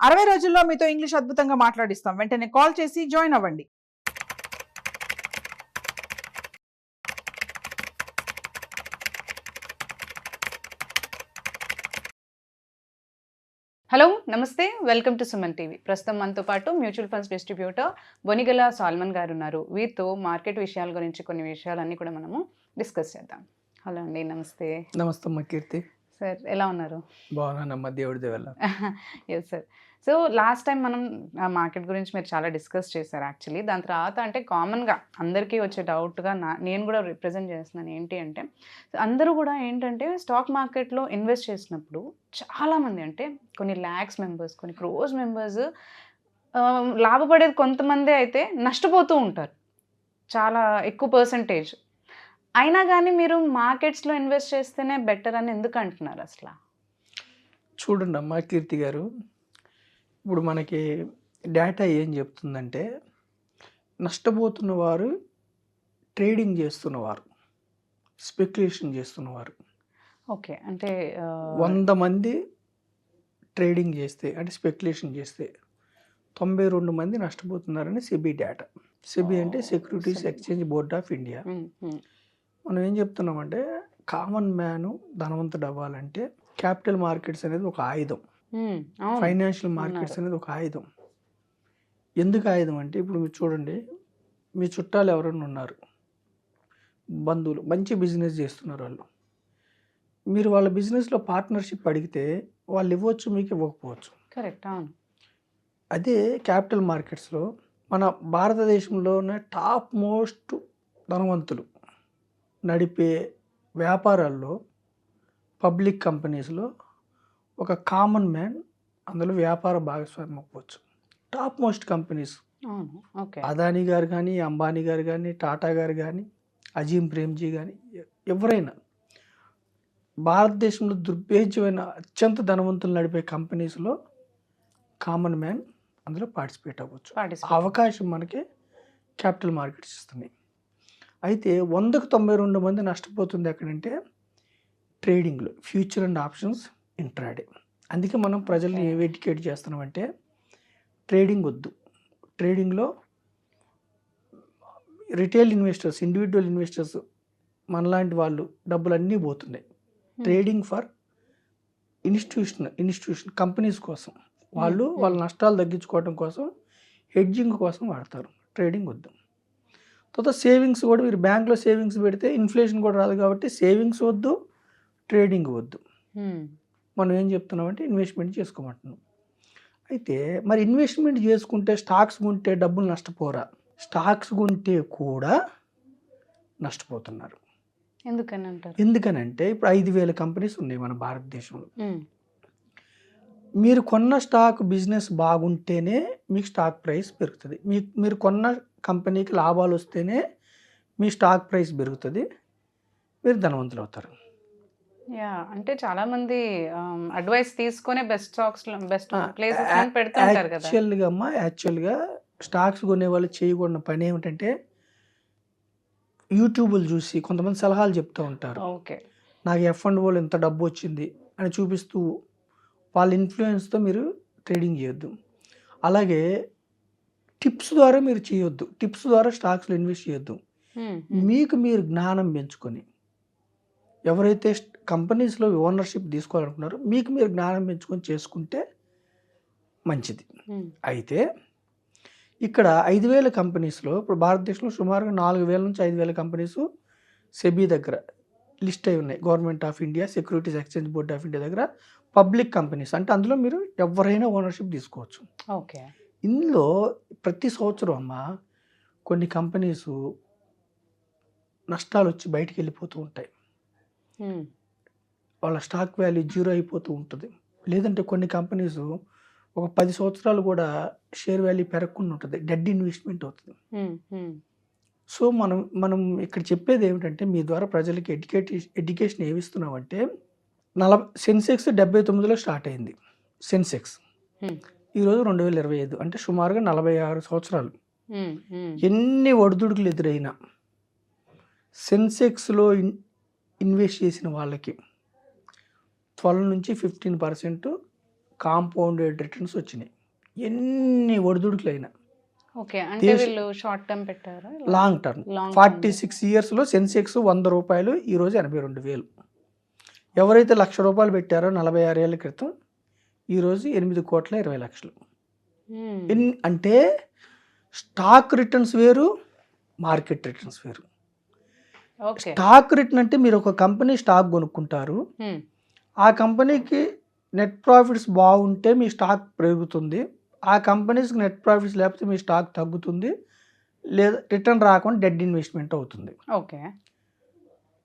60 రోజుల్లో మీతో ఇంగ్లీష్ అద్భుతంగా మాట్లాడిస్తాం. వెంటనే కాల్ చేసి జాయిన్ అవ్వండి. హలో నమస్తే, వెల్కమ్ టు సుమన్ టీవీ. ప్రస్తుతం మనతో పాటు mutual funds distributor Bonigala Salmon గారు ఉన్నారు. వీరితో మార్కెట్ విషయాల గురించి కొన్ని విషయాలన్నీ కూడా మనము డిస్కస్ చేద్దాం. హలో అండి, నమస్తే. నమస్తే అమ్మ కీర్తి. సార్ ఎలా ఉన్నారు? బాగున్నానమ్మ, దేవుడి వల్ల. Yes sir. So last time మనం మార్కెట్ గురించి మీరు చాలా డిస్కస్ చేశారు యాక్చువల్లీ. దాని తర్వాత అంటే కామన్గా అందరికీ వచ్చే డౌట్గా నేను కూడా రిప్రజెంట్ చేస్తున్నాను. ఏంటి అంటే అందరూ కూడా ఏంటంటే స్టాక్ మార్కెట్లో ఇన్వెస్ట్ చేసినప్పుడు చాలామంది అంటే కొన్ని ల్యాక్స్ మెంబర్స్, కొన్ని క్రోర్స్ మెంబర్స్ లాభపడేది కొంతమంది అయితే నష్టపోతూ ఉంటారు చాలా ఎక్కువ పర్సంటేజ్. అయినా కానీ మీరు మార్కెట్స్లో ఇన్వెస్ట్ చేస్తేనే బెటర్ అని ఎందుకు అంటున్నారు అసలు? చూడండి అమ్మ కీర్తి గారు, ఇప్పుడు మనకి డేటా ఏం చెప్తుందంటే నష్టపోతున్న వారు ట్రేడింగ్ చేస్తున్నవారు, స్పెక్యులేషన్ చేస్తున్నవారు. ఓకే, అంటే 100 మంది ట్రేడింగ్ చేస్తే అంటే స్పెక్యులేషన్ చేస్తే 92 మంది నష్టపోతున్నారని సెబీ డేటా. సెబీ అంటే securities exchange board of India. మనం ఏం చెప్తున్నామంటే కామన్ మ్యాన్ ధనవంతుడు అవ్వాలంటే క్యాపిటల్ మార్కెట్స్ అనేది ఒక ఆయుధం, ఫైనాన్షియల్ మార్కెట్స్ అనేది ఒక ఆయుధం. ఎందుకు ఆయుధం అంటే ఇప్పుడు మీరు చూడండి, మీ చుట్టాలు ఎవరైనా ఉన్నారు, బంధువులు మంచి బిజినెస్ చేస్తున్నారు, వాళ్ళు మీరు వాళ్ళ బిజినెస్లో పార్ట్నర్షిప్ అడిగితే వాళ్ళు ఇవ్వచ్చు, మీకు ఇవ్వకపోవచ్చు. కరెక్ట్, అవును. అదే క్యాపిటల్ మార్కెట్స్లో మన భారతదేశంలోనే టాప్ మోస్ట్ ధనవంతులు నడిపే వ్యాపారాల్లో పబ్లిక్ కంపెనీస్లో ఒక కామన్ మ్యాన్ అందులో వ్యాపార భాగస్వామ్యం అవ్వచ్చు. టాప్ మోస్ట్ కంపెనీస్ అదానీ గారు కానీ, అంబానీ గారు కానీ, టాటా గారు కానీ, అజీం ప్రేమ్జీ కానీ, ఎవరైనా భారతదేశంలో దుర్భేద్యమైన అత్యంత ధనవంతులు నడిపే కంపెనీస్లో కామన్ మ్యాన్ అందులో పార్టిసిపేట్ అవ్వచ్చు. అవకాశం మనకి క్యాపిటల్ మార్కెట్స్ ఇస్తున్నాయి. అయితే 100కు 92 మంది నష్టపోతుంది ఎక్కడంటే ట్రేడింగ్లో, ఫ్యూచర్ అండ్ ఆప్షన్స్, ఇంట్రాడే. అందుకే మనం ప్రజల్ని ఎడ్యుకేట్ చేస్తున్నామంటే ట్రేడింగ్ వద్దు. ట్రేడింగ్లో రిటైల్ ఇన్వెస్టర్స్, ఇండివిజువల్ ఇన్వెస్టర్స్ మనలాంటి వాళ్ళు డబ్బులు అన్నీ పోతున్నాయి. ట్రేడింగ్ ఫర్ ఇన్స్టిట్యూషన్ కంపెనీస్ కోసం, వాళ్ళు వాళ్ళ నష్టాలు తగ్గించుకోవడం కోసం, హెడ్జింగ్ కోసం వాడతారు. ట్రేడింగ్ వద్దు. తర్వాత సేవింగ్స్ కూడా, మీరు బ్యాంక్లో సేవింగ్స్ పెడితే ఇన్ఫ్లేషన్ కూడా రాదు కాబట్టి సేవింగ్స్ వద్దు, ట్రేడింగ్ వద్దు. మనం ఏం చెప్తున్నామంటే ఇన్వెస్ట్మెంట్ చేసుకోమంటున్నాం. అయితే మరి ఇన్వెస్ట్మెంట్ చేసుకుంటే స్టాక్స్ కొంటే డబ్బులు నష్టపోరా? స్టాక్స్ కొంటే కూడా నష్టపోతున్నారు. ఎందుకని అంటారు? ఎందుకనంటే ఇప్పుడు 5,000 కంపెనీస్ ఉన్నాయి మన భారతదేశంలో. మీరు కొన్న స్టాక్ బిజినెస్ బాగుంటేనే మీకు స్టాక్ ప్రైస్ పెరుగుతుంది. మీరు కొన్న కంపెనీకి లాభాలు వస్తేనే మీ స్టాక్ ప్రైస్ పెరుగుతుంది, మీరు ధనవంతులు అవుతారు. అంటే చాలా మంది అడ్వైస్ తీసుకొని బెస్ట్ స్టాక్స్, బెస్ట్ ప్లేసెస్ అని పెడుతుంటారు కదా. యాక్చువల్గా స్టాక్స్ కొనే వాళ్ళు చేయకూడని పని ఏమిటంటే యూట్యూబ్లు చూసి కొంతమంది సలహాలు చెప్తూ ఉంటారు. ఓకే, నాకు F&Oలో ఇంత డబ్బు వచ్చింది అని చూపిస్తూ వాళ్ళ ఇన్ఫ్లుయెన్స్తో మీరు ట్రేడింగ్ చేయొద్దు. అలాగే టిప్స్ ద్వారా మీరు చేయొద్దు. టిప్స్ ద్వారా స్టాక్స్లో ఇన్వెస్ట్ చేయొద్దు. మీకు మీరు జ్ఞానం పెంచుకొని, ఎవరైతే కంపెనీస్లో ఓనర్షిప్ తీసుకోవాలనుకున్నారో మీకు మీరు జ్ఞానం పెంచుకొని చేసుకుంటే మంచిది. అయితే ఇక్కడ 5,000 కంపెనీస్లో ఇప్పుడు భారతదేశంలో సుమారుగా 4,000 నుంచి 5,000 కంపెనీస్ సెబీ దగ్గర లిస్ట్ అయి ఉన్నాయి. Government of India, securities exchange board of India దగ్గర పబ్లిక్ కంపెనీస్, అంటే అందులో మీరు ఎవరైనా ఓనర్షిప్ తీసుకోవచ్చు. ఓకే, ఇందులో ప్రతి సంవత్సరం అమ్మ కొన్ని కంపెనీస్ నష్టాలు వచ్చి బయటికి వెళ్ళిపోతూ ఉంటాయి. వాళ్ళ స్టాక్ వాల్యూ 0 అయిపోతూ ఉంటుంది. లేదంటే కొన్ని కంపెనీస్ ఒక 10 సంవత్సరాలు కూడా షేర్ వాల్యూ పెరగకుండా ఉంటుంది, డెడ్ ఇన్వెస్ట్మెంట్ అవుతుంది. సో మనం ఇక్కడ చెప్పేది ఏమిటంటే మీ ద్వారా ప్రజలకి ఎడ్యుకేషన్ ఏమిస్తున్నామంటే సెన్సెక్స్ 79లో స్టార్ట్ అయింది. సెన్సెక్స్ ఈరోజు 2025, అంటే సుమారుగా 46 సంవత్సరాలు. ఎన్ని ఒడిదుడుకులు ఎదురైనా సెన్సెక్స్లో ఇన్వెస్ట్ చేసిన వాళ్ళకి 12 నుంచి 15% కాంపౌండెడ్ రిటర్న్స్ వచ్చినాయి. ఎన్ని ఒడిదుడుకులైనా ఓకే. అంటే వీళ్ళు షార్ట్ టర్మ్ పెట్టారా? లాంగ్ టర్మ్ 46 ఇయర్స్లో సెన్సెక్స్ 100 రూపాయలు, ఈరోజు 82,000. ఎవరైతే ₹1,00,000 పెట్టారో 46 ఏళ్ల క్రితం, ఈరోజు 8,20,00,000. అంటే స్టాక్ రిటర్న్స్ వేరు, మార్కెట్ రిటర్న్స్ వేరు. ఓకే. స్టాక్ రిటర్న్ అంటే మీరు ఒక కంపెనీ స్టాక్ కొనుక్కుంటారు, ఆ కంపెనీకి నెట్ ప్రాఫిట్స్ బాగుంటే మీ స్టాక్ పెరుగుతుంది, ఆ కంపెనీస్కి నెట్ ప్రాఫిట్స్ లేకపోతే మీ స్టాక్ తగ్గుతుంది, లేదా రిటర్న్ రాకుండా డెడ్ ఇన్వెస్ట్మెంట్ అవుతుంది. ఓకే.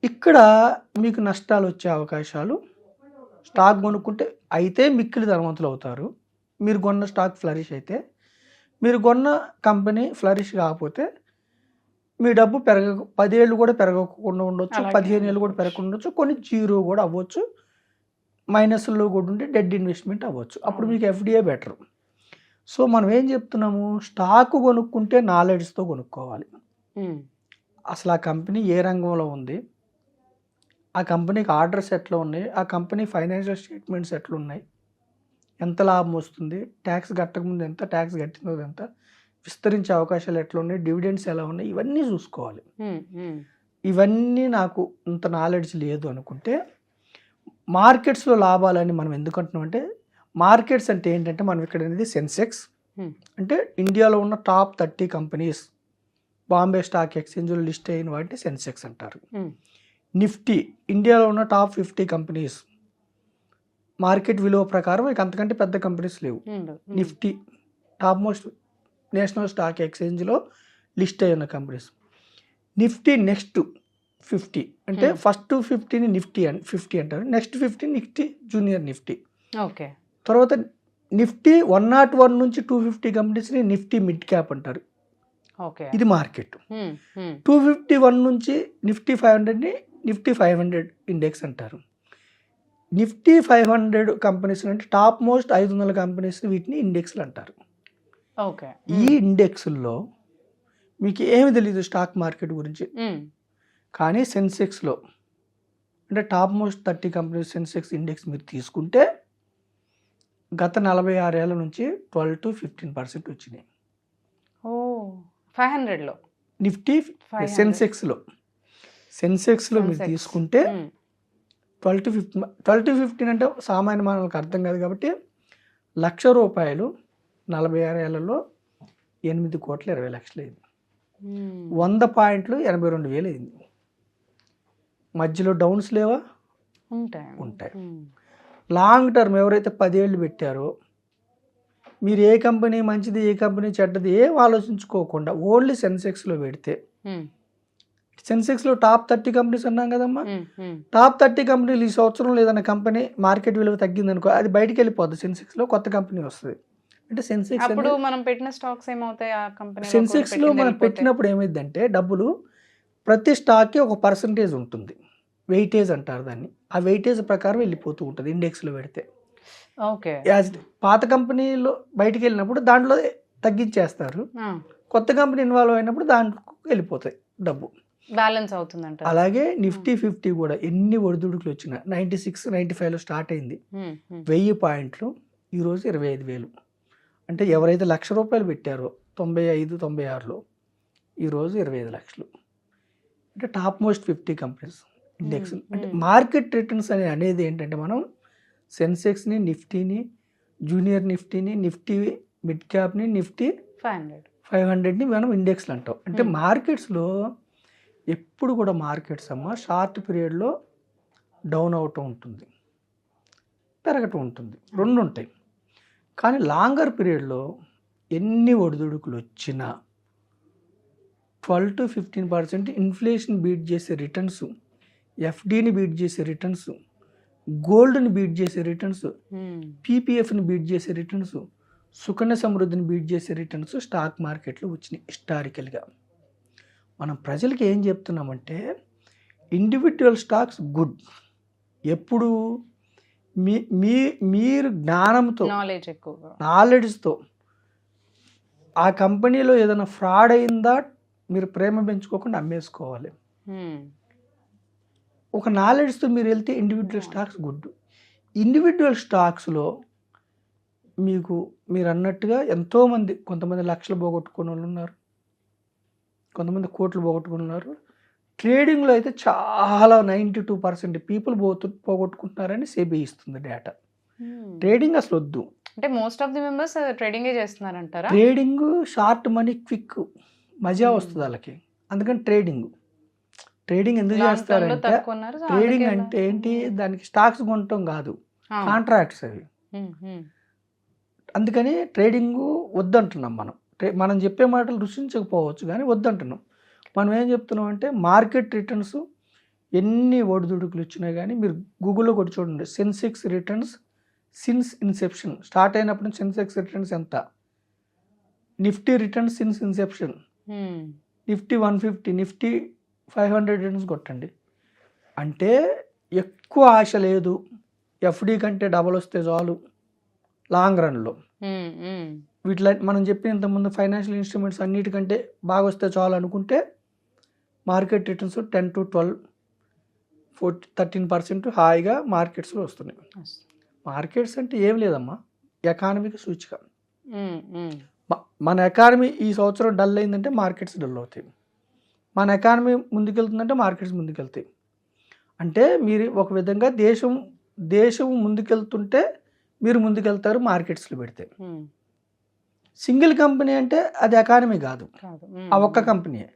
ఇక్కడ మీకు నష్టాలు వచ్చే అవకాశాలు, స్టాక్ కొనుక్కుంటే అయితే మిక్కిలి ధనవంతులు అవుతారు, మీరు కొన్న స్టాక్ ఫ్లరిష్ అయితే. మీరు కొన్న కంపెనీ ఫ్లరిష్ కాకపోతే మీ డబ్బు 10 ఏళ్ళు కూడా పెరగకుండా ఉండొచ్చు, 15 ఏళ్ళు కూడా పెరగకుండా ఉండొచ్చు, కొన్ని జీరో కూడా అవ్వచ్చు, మైనస్లో కూడా ఉంటే డెడ్ ఇన్వెస్ట్మెంట్ అవ్వచ్చు. అప్పుడు మీకు ఎఫ్డిఏ బెటర్. సో మనం ఏం చెప్తున్నాము, స్టాక్ కొనుక్కుంటే నాలెడ్జ్తో కొనుక్కోవాలి. అసలు ఆ కంపెనీ ఏ రంగంలో ఉంది, ఆ కంపెనీకి ఆర్డర్స్ ఎట్లా ఉన్నాయి, ఆ కంపెనీ ఫైనాన్షియల్ స్టేట్మెంట్స్ ఎట్లున్నాయి, ఎంత లాభం వస్తుంది, ట్యాక్స్ కట్టకముందు ఎంత, ట్యాక్స్ కట్టిన ఎంత, విస్తరించే అవకాశాలు ఎట్లా ఉన్నాయి, డివిడెండ్స్ ఎలా ఉన్నాయి, ఇవన్నీ చూసుకోవాలి. ఇవన్నీ నాకు ఇంత నాలెడ్జ్ లేదు అనుకుంటే, మార్కెట్స్లో లాభాలని మనం ఎందుకంటున్నాం అంటే, మార్కెట్స్ అంటే ఏంటంటే మనం ఇక్కడ అనేది సెన్సెక్స్ అంటే ఇండియాలో ఉన్న టాప్ 30 కంపెనీస్ బాంబే స్టాక్ ఎక్స్చేంజ్లో లిస్ట్ అయిన వాటిని సెన్సెక్స్ అంటారు. నిఫ్టీ ఇండియాలో ఉన్న టాప్ 50 కంపెనీస్, మార్కెట్ విలువ ప్రకారం ఇక అంతకంటే పెద్ద కంపెనీస్ లేవు. Nifty top most national stock ఎక్స్చేంజ్లో లిస్ట్ అయిన కంపెనీస్. నిఫ్టీ నెక్స్ట్ 50 అంటే ఫస్ట్ 50ని నిఫ్టీ 50 అంటారు, next 50 Nifty junior Nifty. Okay. తర్వాత నిఫ్టీ 101 నుంచి 250 కంపెనీస్ని నిఫ్టీ మిడ్ క్యాప్ అంటారు. ఓకే. ఇది మార్కెట్. 251 నుంచి నిఫ్టీ 500ని నిఫ్టీ 500 ఇండెక్స్ అంటారు. నిఫ్టీ 500 కంపెనీస్ అంటే టాప్ మోస్ట్ 500 కంపెనీస్, వీటిని ఇండెక్స్లు అంటారు. ఓకే. ఈ ఇండెక్స్లో మీకు ఏమి తెలియదు స్టాక్ మార్కెట్ గురించి, కానీ సెన్సెక్స్లో అంటే top most 30 companies Sensex index మీరు తీసుకుంటే గత 46 ఏళ్ళ నుంచి 12 to 15% వచ్చినాయి. ఓ 500లో నిఫ్టీ సెన్సెక్స్లో మీరు తీసుకుంటే 12 to 15 అంటే సామాన్య మానవులకు అర్థం కాదు కాబట్టి ₹1,00,000 46 ఏళ్లలో 8,20,00,000 అయింది. 100 పాయింట్లు 82,000 అయింది. మధ్యలో డౌన్స్ లేవా? ఉంటాయి. లాంగ్ టర్మ్ ఎవరైతే 10 ఏళ్ళు పెట్టారో, మీరు ఏ కంపెనీ మంచిది ఏ కంపెనీ చెడ్డది ఏం ఆలోచించుకోకుండా ఓన్లీ సెన్సెక్స్లో పెడితే, సెన్సెక్స్లో టాప్ 30 కంపెనీస్ అన్నాం కదమ్మా, టాప్ 30 కంపెనీలు ఈ సంవత్సరం లేదన్న కంపెనీ మార్కెట్ విలువ తగ్గింది అనుకో, అది బయటికి వెళ్ళిపోద్ది, సెన్సెక్స్లో కొత్త కంపెనీ వస్తుంది. అంటే సెన్సెక్స్ అప్పుడు మనం పెట్టిన స్టాక్స్ ఏమవుతాయి, ఆ కంపెనీ సెన్సెక్స్లో మనం పెట్టినప్పుడు ఏమైందంటే డబ్బులు ప్రతి స్టాక్కి ఒక పర్సంటేజ్ ఉంటుంది, వెయిటేజ్ అంటారు దాన్ని, ఆ వెయిటేజ్ ప్రకారం వెళ్ళిపోతూ ఉంటుంది ఇండెక్స్లో పెడితే. ఓకే. పాత కంపెనీలో బయటికి వెళ్ళినప్పుడు దాంట్లో తగ్గించేస్తారు, కొత్త కంపెనీ ఇన్వాల్వ్ అయినప్పుడు దాంట్లో వెళ్ళిపోతాయి డబ్బు, బ్యాలెన్స్ అవుతుందంట. అలాగే నిఫ్టీ 50 కూడా ఎన్ని ఒడిదుడుకులు వచ్చినా 96, 95లో స్టార్ట్ అయింది, 1000 పాయింట్లు, ఈరోజు 25,000. అంటే ఎవరైతే ₹1,00,000 పెట్టారో 95, 96లో, ఈరోజు 25 లక్షలు. అంటే టాప్ మోస్ట్ 50 కంపెనీస్ ఇండెక్స్. అంటే మార్కెట్ రిటర్న్స్ అనేది ఏంటంటే మనం సెన్సెక్స్ని, నిఫ్టీని, జూనియర్ నిఫ్టీని, నిఫ్టీ మిడ్ క్యాప్ని, నిఫ్టీ 500ని మనం ఇండెక్స్లు అంటాం. అంటే మార్కెట్స్లో ఎప్పుడు కూడా మార్కెట్స్ అమ్మ షార్ట్ పీరియడ్లో డౌన్ అవటం ఉంటుంది, పెరగటం ఉంటుంది, రెండు ఉంటాయి. కానీ లాంగర్ పీరియడ్లో ఎన్ని ఒడిదుడుకులు వచ్చినా 12 to 15% ఇన్ఫ్లేషన్ బీట్ చేసే రిటర్న్స్, ఎఫ్డీని బీట్ చేసే రిటర్న్స్, గోల్డ్ని బీట్ చేసే రిటర్న్స్, పీపీఎఫ్ని బీట్ చేసే రిటర్న్స్, సుకన్య సమృద్ధిని బీట్ చేసే రిటర్న్స్ స్టాక్ మార్కెట్లో వచ్చినాయి హిస్టారికల్గా. మనం ప్రజలకి ఏం చెప్తున్నామంటే ఇండివిజువల్ స్టాక్స్ గుడ్. ఎప్పుడు మీరు జ్ఞానంతో, నాలెడ్జ్తో ఆ కంపెనీలో ఏదైనా ఫ్రాడ్ అయిందా మీరు ప్రేమ పెంచుకోకుండా అమ్మేసుకోవాలి. ఒక నాలెడ్జ్తో మీరు వెళ్తే ఇండివిజువల్ స్టాక్స్ గుడ్. ఇండివిజువల్ స్టాక్స్లో మీరు అన్నట్టుగా ఎంతోమంది, కొంతమంది లక్షలు పోగొట్టుకునే వాళ్ళు ఉన్నారు, కొంతమంది కోట్లు పోగొట్టుకుని ఉన్నారు. ట్రేడింగ్లో అయితే చాలా 92% పీపుల్ పోగొట్టుకుంటున్నారని సెబీ ఇస్తుంది డేటా. ట్రేడింగ్ అసలు వద్దు. అంటే మోస్ట్ ఆఫ్ ది మెంబర్స్ ట్రేడింగే చేస్తున్నారంటారా? ట్రేడింగ్ షార్ట్ మనీ, క్విక్ మజా వస్తుంది వాళ్ళకి, అందుకని ట్రేడింగ్ ఎందుకు చేస్తారంటే, ట్రేడింగ్ అంటే ఏంటి, దానికి స్టాక్స్ కొనటం కాదు, కాంట్రాక్ట్స్ అవి. అందుకని ట్రేడింగ్ వద్దంటున్నాం మనం. మనం చెప్పే మాటలు రుచించకపోవచ్చు కానీ వద్దంటున్నాం. మనం ఏం చెప్తున్నాం అంటే మార్కెట్ రిటర్న్స్ ఎన్ని ఒడిదుడుకులు వచ్చినా కానీ మీరు గూగుల్లో కొట్టి చూడండి, Sensex returns since Inception, start అయినప్పుడు సెన్సెక్స్ రిటర్న్స్ ఎంత, Nifty returns since Inception, Nifty 150, Nifty 500 returns కొట్టండి. అంటే ఎక్కువ ఆశ లేదు, ఎఫ్డి కంటే డబల్ వస్తే చాలు లాంగ్ రన్లో. వీటిలో మనం చెప్పిన ఇంతకుముందు ఫైనాన్షియల్ ఇన్స్ట్రుమెంట్స్ అన్నిటికంటే బాగా వస్తే చాలు అనుకుంటే మార్కెట్ రిటర్న్స్ 10 to 12, 13% హాయిగా మార్కెట్స్లో వస్తున్నాయి. మార్కెట్స్ అంటే ఏం లేదమ్మా, ఎకానమీకి సూచిక. మన ఎకానమీ ఈ సంవత్సరం డల్ అయిందంటే మార్కెట్స్ డల్ అవుతాయి, మన ఎకానమీ ముందుకెళ్తుందంటే మార్కెట్స్ ముందుకెళ్తాయి. అంటే మీరు ఒక విధంగా దేశం ముందుకెళ్తుంటే మీరు ముందుకెళ్తారు మార్కెట్స్లో పెడితే. సింగిల్ కంపెనీ అంటే అది ఎకానమీ కాదు, ఆ ఒక్క కంపెనీయే.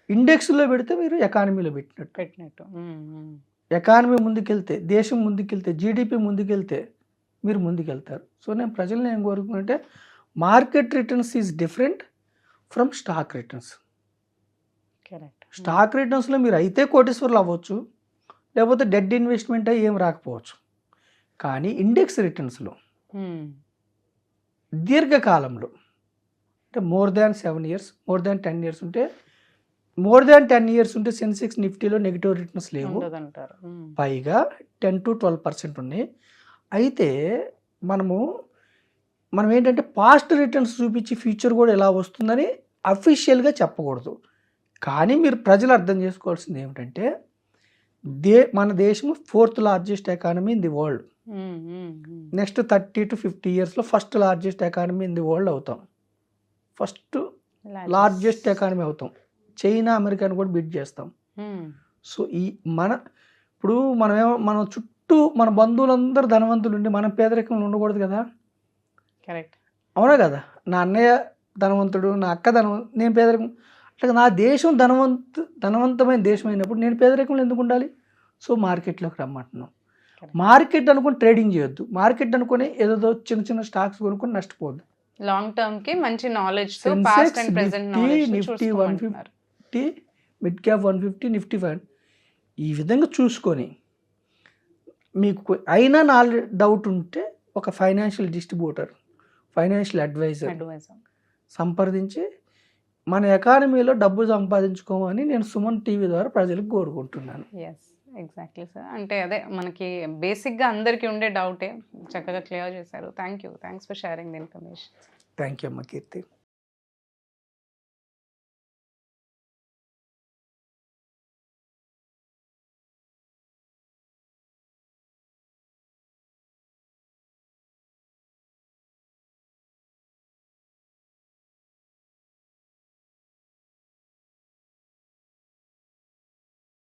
ఇండెక్స్లో పెడితే మీరు ఎకానమీలో పెట్టినట్టు. ఎకానమీ ముందుకెళ్తే, దేశం ముందుకెళ్తే, జీడిపి ముందుకెళ్తే మీరు ముందుకెళ్తారు. సో నేను ప్రజలను ఏం కోరుకుంటే, market returns is different from stock returns. Stock రిటర్న్స్లో మీరు అయితే కోటీశ్వర్లు అవ్వచ్చు, లేకపోతే డెడ్ ఇన్వెస్ట్మెంట్ అయ్యి ఏం రాకపోవచ్చు. కానీ ఇండెక్స్ రిటర్న్స్లో దీర్ఘకాలంలో అంటే more than 7 years, more than 10 years ఉంటే, మోర్ దాన్ 10 years ఉంటే సెన్సెక్స్ నిఫ్టీలో నెగిటివ్ రిటర్న్స్ లేవు, పైగా 10 to 12% ఉన్నాయి. అయితే మనం ఏంటంటే పాస్ట్ రిటర్న్స్ చూపించి ఫ్యూచర్ కూడా ఎలా వస్తుందని అఫీషియల్గా చెప్పకూడదు. కానీ మీరు ప్రజలు అర్థం చేసుకోవాల్సింది ఏమిటంటే, మన దేశం 4th largest economy in the world. Next 30 to 50 yearsలో first largest economy in the world అవుతాం, ఫస్ట్ లార్జెస్ట్ ఎకానమీ అవుతాం. చైనా, అమెరికాని కూడా బీట్ చేస్తాం. సో ఇప్పుడు మన చుట్టూ మన బంధువులందరూ ధనవంతులు ఉండి మనం పేదరికంలో ఉండకూడదు కదా. కరెక్ట్, అవునా కదా. నా అన్నయ్య ధనవంతుడు, నా అక్క నేను పేదరికం. అట్లా నా దేశం ధనవంతమైన దేశం అయినప్పుడు నేను పేదరికంలో ఎందుకు ఉండాలి? సో మార్కెట్లోకి రమ్మంటున్నాం. మార్కెట్ అనుకుని ట్రేడింగ్ చేయొద్దు, మార్కెట్ అనుకుని ఏదో చిన్న స్టాక్స్ కొనుక్కొని నష్టపోద్దు. లాంగ్ టర్మ్ కి మంచి నాలెడ్జ్ తో past and present knowledge Nifty 150, mid cap 150, Nifty 5 ఈ విధంగా చూసుకొని, మీకు అయినా డౌట్ ఉంటే ఒక ఫైనాన్షియల్ డిస్ట్రిబ్యూటర్, ఫైనాన్షియల్ అడ్వైజర్ సంప్రదించి మన ఎకానమీలో డబ్బు సంపాదించుకోమని నేను సుమన్ టీవీ ద్వారా ప్రజలకు కోరుకుంటున్నాను. Exactly sir. అంటే అదే మనకి బేసిక్గా అందరికీ ఉండే డౌటే చక్కగా క్లియర్ చేశారు. Thanks for sharing the information. Thank you అమ్మ కీర్తి.